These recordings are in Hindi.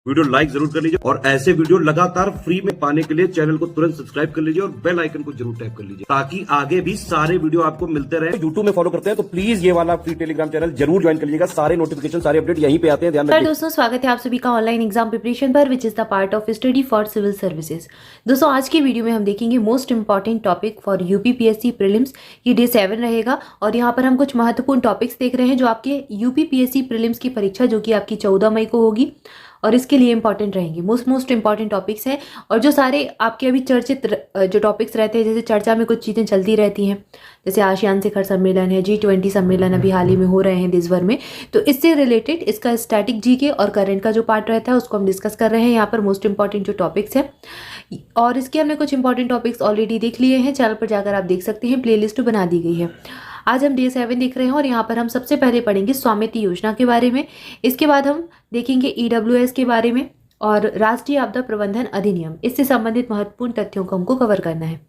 वीडियो लाइक जरूर कर लीजिए और ऐसे वीडियो लगातार फ्री में पाने के लिए चैनल को तुरंत सब्सक्राइब कर लीजिए और बेल आइकन को जरूर टैप कर लीजिए ताकि आगे भी सारे वीडियो आपको मिलते रहे। यूट्यूब में फॉलो करते हैं तो प्लीज ये वाला फ्री टेलीग्राम चैनल जरूर ज्वाइन कर लीजिएगा। सारे नोटिफिकेशन सारे अपडेट यहीं पे आते हैं, ध्यान रखिए। दोस्तों स्वागत है आप सभी का ऑनलाइन एग्जाम प्रिपरेशन पर which is the part of study for civil services. दोस्तों आज की वीडियो में हम देखेंगे most important topic for UPPSC prelims. ये डे 7 रहेगा और यहाँ पर हम कुछ महत्वपूर्ण टॉपिक्स देख रहे हैं जो आपके यूपीपीएससी प्रीलिम्स की परीक्षा जो कि आपकी 14 मई को होगी और इसके लिए इंपॉर्टेंट रहेंगे। मोस्ट इंपॉर्टेंट टॉपिक्स हैं और जो सारे आपके अभी चर्चित जो टॉपिक्स रहते हैं, जैसे चर्चा में कुछ चीज़ें चलती रहती हैं, जैसे आसियान शिखर सम्मेलन है, G20 सम्मेलन अभी हाल ही में हो रहे हैं देश भर में, तो इससे रिलेटेड इसका स्टैटिक जीके और करंट का जो पार्ट रहता है उसको हम डिस्कस कर रहे हैं यहाँ पर। मोस्ट इंपॉर्टेंट जो टॉपिक्स हैं और इसके हमने कुछ इंपॉर्टेंट टॉपिक्स ऑलरेडी देख लिए हैं, चैनल पर जाकर आप देख सकते हैं, प्लेलिस्ट बना दी गई है। आज हम डे 7 देख रहे हैं और यहाँ पर हम सबसे पहले पढ़ेंगे स्वामित्व योजना के बारे में। इसके बाद हम देखेंगे EWS के बारे में और राष्ट्रीय आपदा प्रबंधन अधिनियम, इससे संबंधित महत्वपूर्ण तथ्यों को हमको कवर करना है।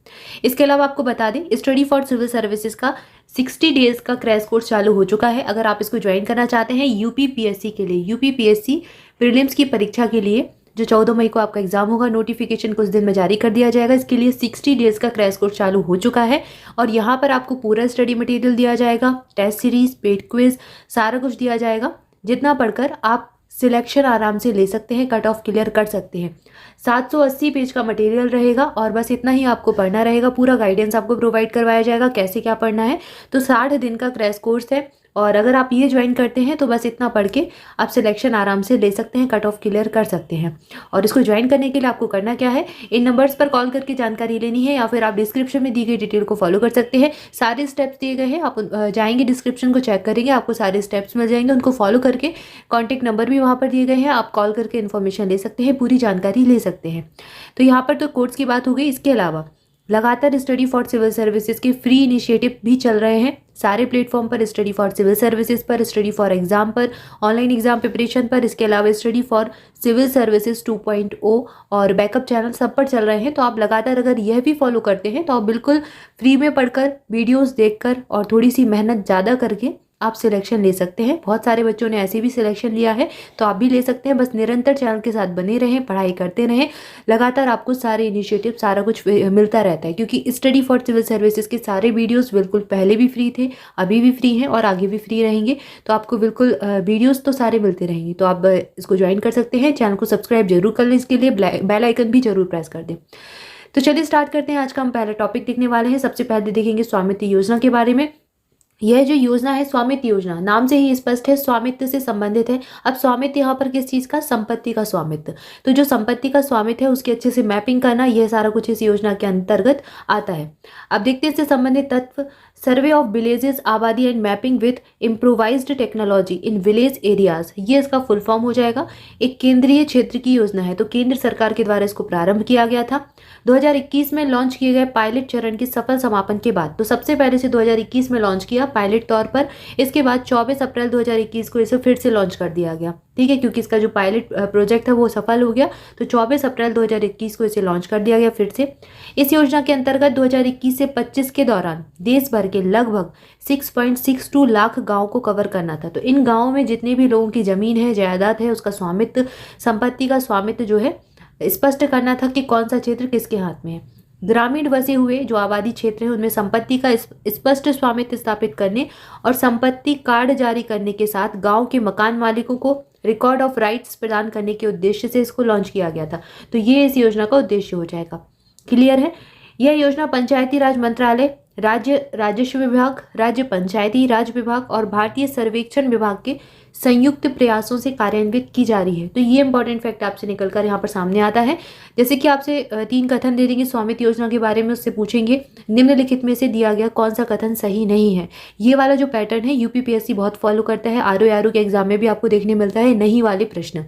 इसके अलावा आपको बता दें स्टडी फॉर सिविल सर्विसेज का 60 डेज का क्रैश कोर्स चालू हो चुका है। अगर आप इसको ज्वाइन करना चाहते हैं यूपीपीएससी के लिए, यूपीपीएससी प्रीलिम्स की परीक्षा के लिए जो 14 मई को आपका एग्जाम होगा, नोटिफिकेशन कुछ दिन में जारी कर दिया जाएगा। इसके लिए 60 डेज का क्रैश कोर्स चालू हो चुका है और यहाँ पर आपको पूरा स्टडी मटेरियल दिया जाएगा, टेस्ट सीरीज, पेड क्विज, सारा कुछ दिया जाएगा, जितना पढ़कर आप सिलेक्शन आराम से ले सकते हैं, कट ऑफ क्लियर कर सकते हैं। 780 पेज का मटेरियल रहेगा और बस इतना ही आपको पढ़ना रहेगा। पूरा गाइडेंस आपको प्रोवाइड करवाया जाएगा कैसे क्या पढ़ना है। तो 60 दिन का क्रैश कोर्स है और अगर आप ये ज्वाइन करते हैं तो बस इतना पढ़ के आप सिलेक्शन आराम से ले सकते हैं, कट ऑफ क्लियर कर सकते हैं। और इसको ज्वाइन करने के लिए आपको करना क्या है, इन नंबर्स पर कॉल करके जानकारी लेनी है या फिर आप डिस्क्रिप्शन में दी गई डिटेल को फॉलो कर सकते हैं। सारे स्टेप्स दिए गए हैं, आप जाएंगे डिस्क्रिप्शन को चेक करेंगे, आपको सारे स्टेप्स मिल जाएंगे। उनको फॉलो करके कॉन्टैक्ट नंबर भी वहाँ पर दिए गए हैं, आप कॉल करके इन्फॉर्मेशन ले सकते हैं, पूरी जानकारी ले सकते हैं। तो यहाँ पर तो कोर्स की बात हो गई। इसके अलावा लगातार स्टडी फॉर सिविल सर्विसेज के फ्री इनिशिएटिव भी चल रहे हैं सारे प्लेटफॉर्म पर, स्टडी फॉर सिविल सर्विसेज पर, स्टडी फॉर एग्जाम पर, ऑनलाइन एग्जाम प्रिपरेशन पर, इसके अलावा स्टडी फॉर सिविल सर्विसेज 2.0 और बैकअप चैनल सब पर चल रहे हैं। तो आप लगातार अगर यह भी फॉलो करते हैं तो आप बिल्कुल फ्री में पढ़कर, वीडियोस देखकर और थोड़ी सी मेहनत ज़्यादा करके आप सिलेक्शन ले सकते हैं। बहुत सारे बच्चों ने ऐसे भी सिलेक्शन लिया है तो आप भी ले सकते हैं। बस निरंतर चैनल के साथ बने रहें, पढ़ाई करते रहें, लगातार आपको सारे इनिशिएटिव सारा कुछ मिलता रहता है, क्योंकि स्टडी फॉर सिविल सर्विसेज के सारे वीडियोस बिल्कुल पहले भी फ्री थे, अभी भी फ्री हैं और आगे भी फ्री रहेंगे। तो आपको बिल्कुल वीडियोस तो सारे मिलते रहेंगे। तो आप इसको ज्वाइन कर सकते हैं। चैनल को सब्सक्राइब जरूर कर लें, इसके लिए बेल आइकन भी जरूर प्रेस कर दें। तो चलिए स्टार्ट करते हैं। आज का हम पहला टॉपिक देखने वाले हैं। सबसे पहले देखेंगे स्वामित्व योजना के बारे में। यह जो योजना है स्वामित्व योजना, नाम से ही स्पष्ट है, स्वामित्व से संबंधित है। अब स्वामित्व यहाँ पर किस चीज़ का, संपत्ति का स्वामित्व। तो जो संपत्ति का स्वामित्व है उसकी अच्छे से मैपिंग करना, यह सारा कुछ इस योजना के अंतर्गत आता है। अब देखते हैं इससे संबंधित तत्व। सर्वे ऑफ विलेजेस, आबादी and mapping with improvised technology in village areas, ये इसका फुल फॉर्म हो जाएगा। एक केंद्रीय क्षेत्र की योजना है, तो केंद्र सरकार के द्वारा इसको प्रारंभ किया गया था। 2021 में लॉन्च किए गए पायलट चरण के सफल समापन के बाद, तो सबसे पहले से 2021 में लॉन्च किया पायलट तौर पर, इसके बाद 24 अप्रैल 2021 को इसे फिर से लॉन्च कर दिया गया। ठीक है, क्योंकि इसका जो पायलट प्रोजेक्ट है वो सफल हो गया, तो 24 अप्रैल 2021 को इसे लॉन्च कर दिया गया फिर से। इस योजना के अंतर्गत 2021 से 25 के दौरान देश भर के लगभग 6.62 लाख गाँव को कवर करना था। तो इन गाँवों में जितने भी लोगों की जमीन है, जायदाद है, उसका स्वामित्व, संपत्ति का स्वामित्व जो है स्पष्ट करना था कि कौन सा क्षेत्र किसके हाथ में है। ग्रामीण बसे हुए जो आबादी क्षेत्र है उनमें संपत्ति का स्पष्ट स्वामित्व स्थापित करने और संपत्ति कार्ड जारी करने के साथ गांव के मकान मालिकों को रिकॉर्ड ऑफ राइट्स प्रदान करने के उद्देश्य से इसको लॉन्च किया गया था। तो ये इस योजना का उद्देश्य हो जाएगा। क्लियर है। यह योजना पंचायती राज मंत्रालय, राज्य राजस्व विभाग, राज्य पंचायती राज विभाग और भारतीय सर्वेक्षण विभाग के संयुक्त प्रयासों से कार्यान्वित की जा रही है। तो ये इंपॉर्टेंट फैक्ट आपसे निकलकर यहाँ पर सामने आता है। जैसे कि आपसे 3 कथन दे देंगे स्वामित्व योजना के बारे में, उससे पूछेंगे निम्नलिखित में से दिया गया कौन सा कथन सही नहीं है। ये वाला जो पैटर्न है यूपीपीएससी बहुत फॉलो करता है। आरओ के एग्जाम में भी आपको देखने मिलता है नहीं वाले प्रश्न।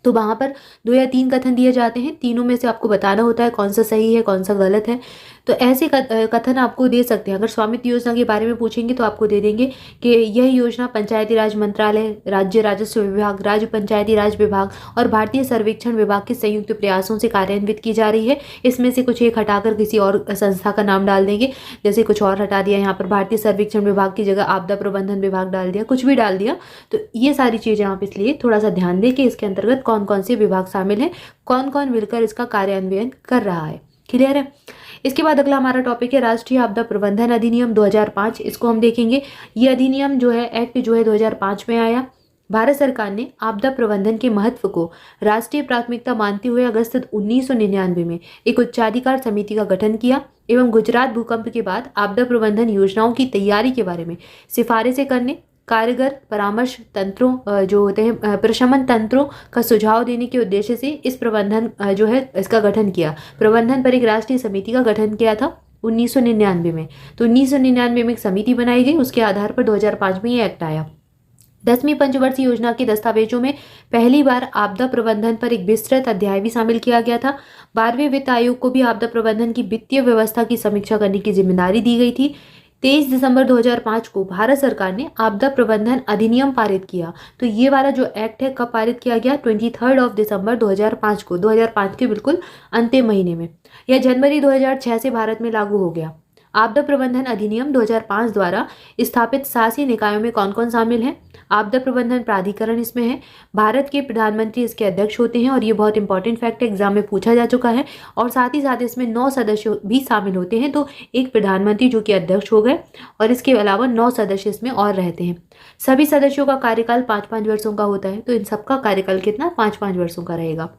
तो वहाँ पर 2 या 3 कथन दिए जाते हैं, तीनों में से आपको बताना होता है कौन सा सही है कौन सा गलत है। तो ऐसे कथन आपको दे सकते हैं। अगर स्वामित्व योजना के बारे में पूछेंगे तो आपको दे देंगे कि यह योजना पंचायती राज मंत्रालय, राज्य राजस्व विभाग, राज्य पंचायती राज विभाग और भारतीय सर्वेक्षण विभाग के संयुक्त प्रयासों से कार्यान्वित की जा रही है। इसमें से कुछ एक हटाकर किसी और संस्था का नाम डाल देंगे, जैसे कुछ और हटा दिया, यहाँ पर भारतीय सर्वेक्षण विभाग की जगह आपदा प्रबंधन विभाग डाल दिया, कुछ भी डाल दिया। तो ये सारी चीज़ें आप इसलिए थोड़ा सा ध्यान दें कि इसके अंतर्गत कौन कौन से विभाग शामिल हैं, कौन कौन मिलकर इसका कार्यान्वयन कर रहा है। क्लियर है। इसके बाद अगला हमारा टॉपिक है राष्ट्रीय आपदा प्रबंधन अधिनियम 2005। इसको हम देखेंगे। ये अधिनियम जो है, एक्ट जो है 2005 में आया। भारत सरकार ने आपदा प्रबंधन के महत्व को राष्ट्रीय प्राथमिकता मानते हुए अगस्त 1999 में एक उच्चाधिकार समिति का गठन किया एवं गुजरात भूकंप के बाद आपदा प्रबंधन योजनाओं की तैयारी के बारे में सिफारिशें करने, कारगर परामर्श तंत्रों जो होते हैं, प्रशमन तंत्रों का सुझाव देने के उद्देश्य से इस प्रबंधन जो है इसका गठन किया। प्रबंधन पर एक राष्ट्रीय समिति का गठन किया था 1999 में। तो 1999 में एक समिति बनाई गई, उसके आधार पर 2005 में ये एक्ट आया। 10वीं पंचवर्षीय योजना के दस्तावेजों में पहली बार आपदा प्रबंधन पर एक विस्तृत अध्याय भी शामिल किया गया था। 12वें वित्त आयोग को भी आपदा प्रबंधन की वित्तीय व्यवस्था की समीक्षा करने की जिम्मेदारी दी गई थी। 23 दिसंबर 2005 को भारत सरकार ने आपदा प्रबंधन अधिनियम पारित किया। तो ये वाला जो एक्ट है कब पारित किया गया? 23 दिसंबर 2005 को, 2005 के बिल्कुल अंतिम महीने में। यह जनवरी 2006 से भारत में लागू हो गया। आपदा प्रबंधन अधिनियम 2005 द्वारा स्थापित शासी निकायों में कौन कौन शामिल है? आपदा प्रबंधन प्राधिकरण इसमें है। भारत के प्रधानमंत्री इसके अध्यक्ष होते हैं और ये बहुत इंपॉर्टेंट फैक्ट है, एग्जाम में पूछा जा चुका है। और साथ ही साथ इसमें 9 सदस्य भी शामिल होते हैं। तो एक प्रधानमंत्री जो कि अध्यक्ष हो गए और इसके अलावा 9 सदस्य इसमें और रहते हैं। सभी सदस्यों का कार्यकाल 5-5 वर्षों का होता है। तो इन सबका कार्यकाल कितना? 5-5 वर्षों का रहेगा।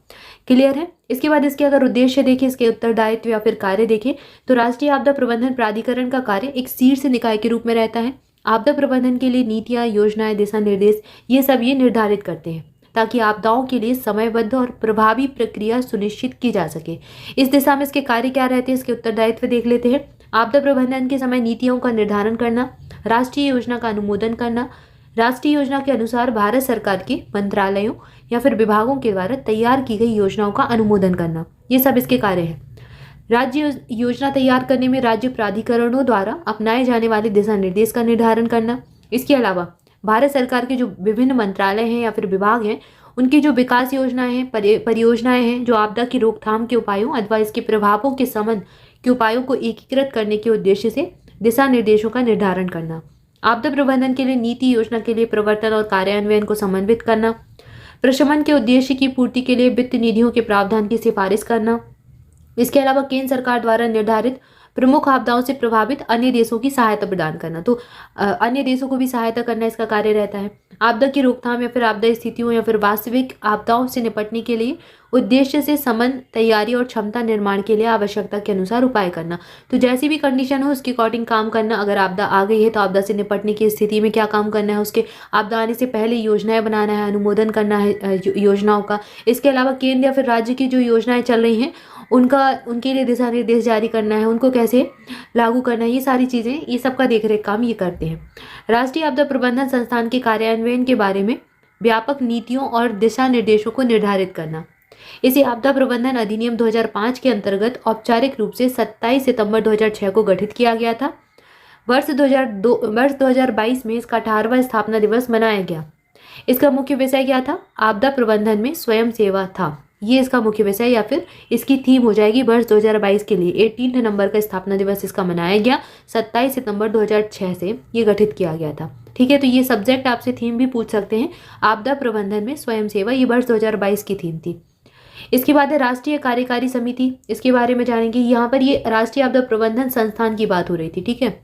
क्लियर है। इसके बाद इसके अगर उद्देश्य देखें, इसके उत्तरदायित्व या फिर कार्य देखें, तो राष्ट्रीय आपदा प्रबंधन प्राधिकरण का कार्य एक शीर्ष निकाय के रूप में रहता है। आपदा प्रबंधन के लिए नीतियां, योजनाएं, दिशा निर्देश ये सब ये निर्धारित करते हैं ताकि आपदाओं के लिए समयबद्ध और प्रभावी प्रक्रिया सुनिश्चित की जा सके। इस दिशा में इसके कार्य क्या रहते हैं, इसके उत्तरदायित्व देख लेते हैं। आपदा प्रबंधन के समय नीतियों का निर्धारण करना, राष्ट्रीय योजना का अनुमोदन करना, राष्ट्रीय योजना के अनुसार भारत सरकार के मंत्रालयों या फिर विभागों के द्वारा तैयार की गई योजनाओं का अनुमोदन करना, ये सब इसके कार्य हैं। राज्य योजना तैयार करने में राज्य प्राधिकरणों द्वारा अपनाए जाने वाले दिशा निर्देश का निर्धारण करना। इसके अलावा भारत सरकार के जो विभिन्न मंत्रालय हैं या फिर विभाग हैं, उनकी जो विकास योजनाएं हैं, परियोजनाएं हैं, जो आपदा की रोकथाम के उपायों अथवा इसके प्रभावों के शमन के उपायों को एकीकृत करने के उद्देश्य से दिशा निर्देशों का निर्धारण करना। आपदा प्रबंधन के लिए नीति योजना के लिए प्रवर्तन और कार्यान्वयन को समन्वित करना। प्रशमन के उद्देश्य की पूर्ति के लिए वित्त निधियों के प्रावधान की सिफारिश करना। इसके अलावा केंद्र सरकार द्वारा निर्धारित प्रमुख आपदाओं से प्रभावित अन्य देशों की सहायता प्रदान करना। तो अन्य देशों को भी सहायता करना इसका कार्य रहता है। आपदा की रोकथाम या फिर आपदा स्थितियों या फिर वास्तविक आपदाओं से निपटने के लिए उद्देश्य से समन, तैयारी और क्षमता निर्माण के लिए आवश्यकता के अनुसार उपाय करना। तो जैसी भी कंडीशन हो उसके अकॉर्डिंग काम करना। अगर आपदा आ गई है तो आपदा से निपटने की स्थिति में क्या काम करना है, उसके आपदा आने से पहले योजनाएं बनाना है, अनुमोदन करना है योजनाओं का। इसके अलावा केंद्र या फिर राज्य की जो योजनाएं चल रही हैं उनके लिए दिशा निर्देश जारी करना है, उनको कैसे लागू करना है, ये सारी चीज़ें, ये सबका देखरेख काम ये करते हैं। राष्ट्रीय आपदा प्रबंधन संस्थान के कार्यान्वयन के बारे में व्यापक नीतियों और दिशा निर्देशों को निर्धारित करना। इसे आपदा प्रबंधन अधिनियम 2005 के अंतर्गत औपचारिक रूप से 27 सितंबर 2006 को गठित किया गया था। वर्ष 2022 में इसका 18वां स्थापना दिवस मनाया गया। इसका मुख्य विषय क्या था? आपदा प्रबंधन में स्वयं सेवा था। ये इसका मुख्य विषय या फिर इसकी थीम हो जाएगी वर्ष 2022 के लिए। 18 नवंबर का स्थापना दिवस इसका मनाया गया। 27 सितंबर 2006 से ये गठित किया गया था। ठीक है, तो ये सब्जेक्ट आपसे थीम भी पूछ सकते हैं। आपदा प्रबंधन में स्वयं सेवा, ये वर्ष 2022 की थीम थी। इसके बाद है राष्ट्रीय कार्यकारी समिति। इसके बारे में जानेंगे। यहाँ पर ये राष्ट्रीय आपदा प्रबंधन संस्थान की बात हो रही थी। ठीक है,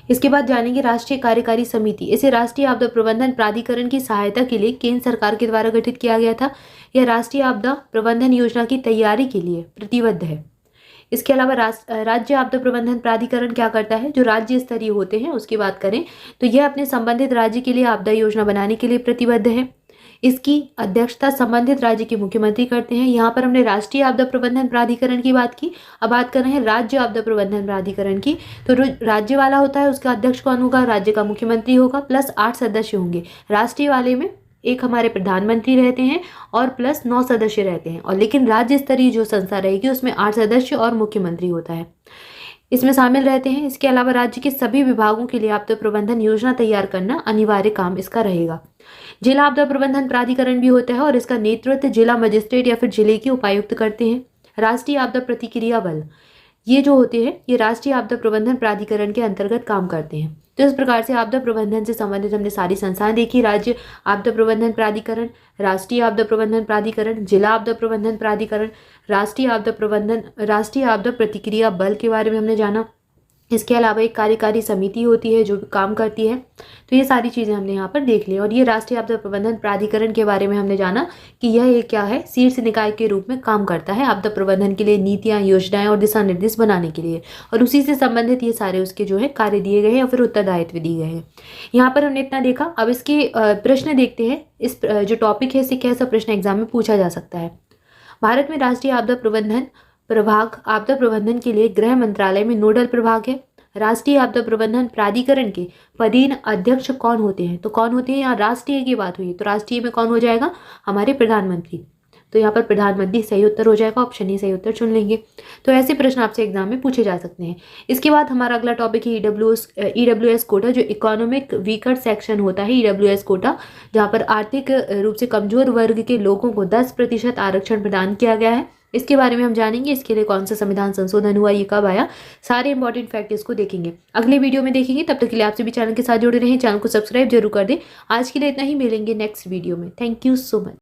इसके बाद जानेंगे राष्ट्रीय कार्यकारी समिति। इसे राष्ट्रीय आपदा प्रबंधन प्राधिकरण की सहायता के लिए केंद्र सरकार के द्वारा गठित किया गया था। यह राष्ट्रीय आपदा प्रबंधन योजना की तैयारी के लिए प्रतिबद्ध है। इसके अलावा राज्य आपदा प्रबंधन प्राधिकरण क्या करता है? जो राज्य स्तरीय होते हैं उसकी बात करें तो यह अपने संबंधित राज्य के लिए आपदा योजना बनाने के लिए प्रतिबद्ध है। इसकी अध्यक्षता संबंधित राज्य के मुख्यमंत्री करते हैं। यहाँ पर हमने राष्ट्रीय आपदा प्रबंधन प्राधिकरण की बात की, अब बात कर रहे हैं राज्य आपदा प्रबंधन प्राधिकरण की। तो राज्य वाला होता है उसका अध्यक्ष कौन होगा? राज्य का मुख्यमंत्री होगा, प्लस 8 सदस्य होंगे। राष्ट्रीय वाले में एक हमारे प्रधानमंत्री रहते हैं और प्लस 9 सदस्य रहते हैं। और लेकिन राज्य स्तरीय जो संस्था रहेगी उसमें 8 सदस्य और मुख्यमंत्री होता है, इसमें शामिल रहते हैं। इसके अलावा राज्य के सभी विभागों के लिए आपदा प्रबंधन योजना तैयार करना अनिवार्य काम इसका रहेगा। जिला आपदा प्रबंधन प्राधिकरण भी होता है और इसका नेतृत्व जिला मजिस्ट्रेट या फिर जिले के उपायुक्त करते हैं। राष्ट्रीय आपदा प्रतिक्रिया बल, ये जो होते हैं ये राष्ट्रीय आपदा प्रबंधन प्राधिकरण के अंतर्गत काम करते हैं। तो इस प्रकार से आपदा प्रबंधन से संबंधित हमने सारी संस्थाएं देखी। राज्य आपदा प्रबंधन प्राधिकरण, राष्ट्रीय आपदा प्रबंधन प्राधिकरण, जिला आपदा प्रबंधन प्राधिकरण, राष्ट्रीय आपदा प्रतिक्रिया बल के बारे में हमने जाना। इसके अलावा एक कार्यकारी समिति होती है जो काम करती है। तो ये सारी चीज़ें हमने यहाँ पर देख ली। और ये राष्ट्रीय आपदा प्रबंधन प्राधिकरण के बारे में हमने जाना कि यह एक क्या है, शीर्ष निकाय के रूप में काम करता है आपदा प्रबंधन के लिए नीतियाँ, योजनाएं और दिशा निर्देश बनाने के लिए। और उसी से संबंधित ये सारे उसके जो है कार्य दिए गए हैं या फिर उत्तरदायित्व दिए गए हैं। यहाँ पर हमने इतना देखा। अब इसके प्रश्न देखते हैं। इस जो टॉपिक है इससे कैसा प्रश्न एग्जाम में पूछा जा सकता है। भारत में राष्ट्रीय आपदा प्रबंधन प्रभाग आपदा प्रबंधन के लिए गृह मंत्रालय में नोडल प्रभाग है। राष्ट्रीय आपदा प्रबंधन प्राधिकरण के पदेन अध्यक्ष कौन होते हैं? तो कौन होते हैं? यहाँ राष्ट्रीय की बात हुई तो राष्ट्रीय में कौन हो जाएगा? हमारे प्रधानमंत्री। तो यहाँ पर प्रधानमंत्री सही उत्तर हो जाएगा, ऑप्शन ही सही उत्तर चुन लेंगे। तो ऐसे प्रश्न आपसे एग्जाम में पूछे जा सकते हैं। इसके बाद हमारा अगला टॉपिक है ईडब्ल्यूएस कोटा, जो इकोनॉमिक वीकर सेक्शन होता है ईडब्ल्यूएस कोटा, जहाँ पर आर्थिक रूप से कमजोर वर्ग के लोगों को 10% आरक्षण प्रदान किया गया है। इसके बारे में हम जानेंगे। इसके लिए कौन सा संविधान संशोधन हुआ, ये कब आया, सारे इंपॉर्टेंट फैक्ट इसको देखेंगे, अगले वीडियो में देखेंगे। तब तक के लिए आपसे भी चैनल के साथ जुड़े रहें, चैनल को सब्सक्राइब जरूर कर दें। आज के लिए इतना ही, मिलेंगे नेक्स्ट वीडियो में। Thank you so much.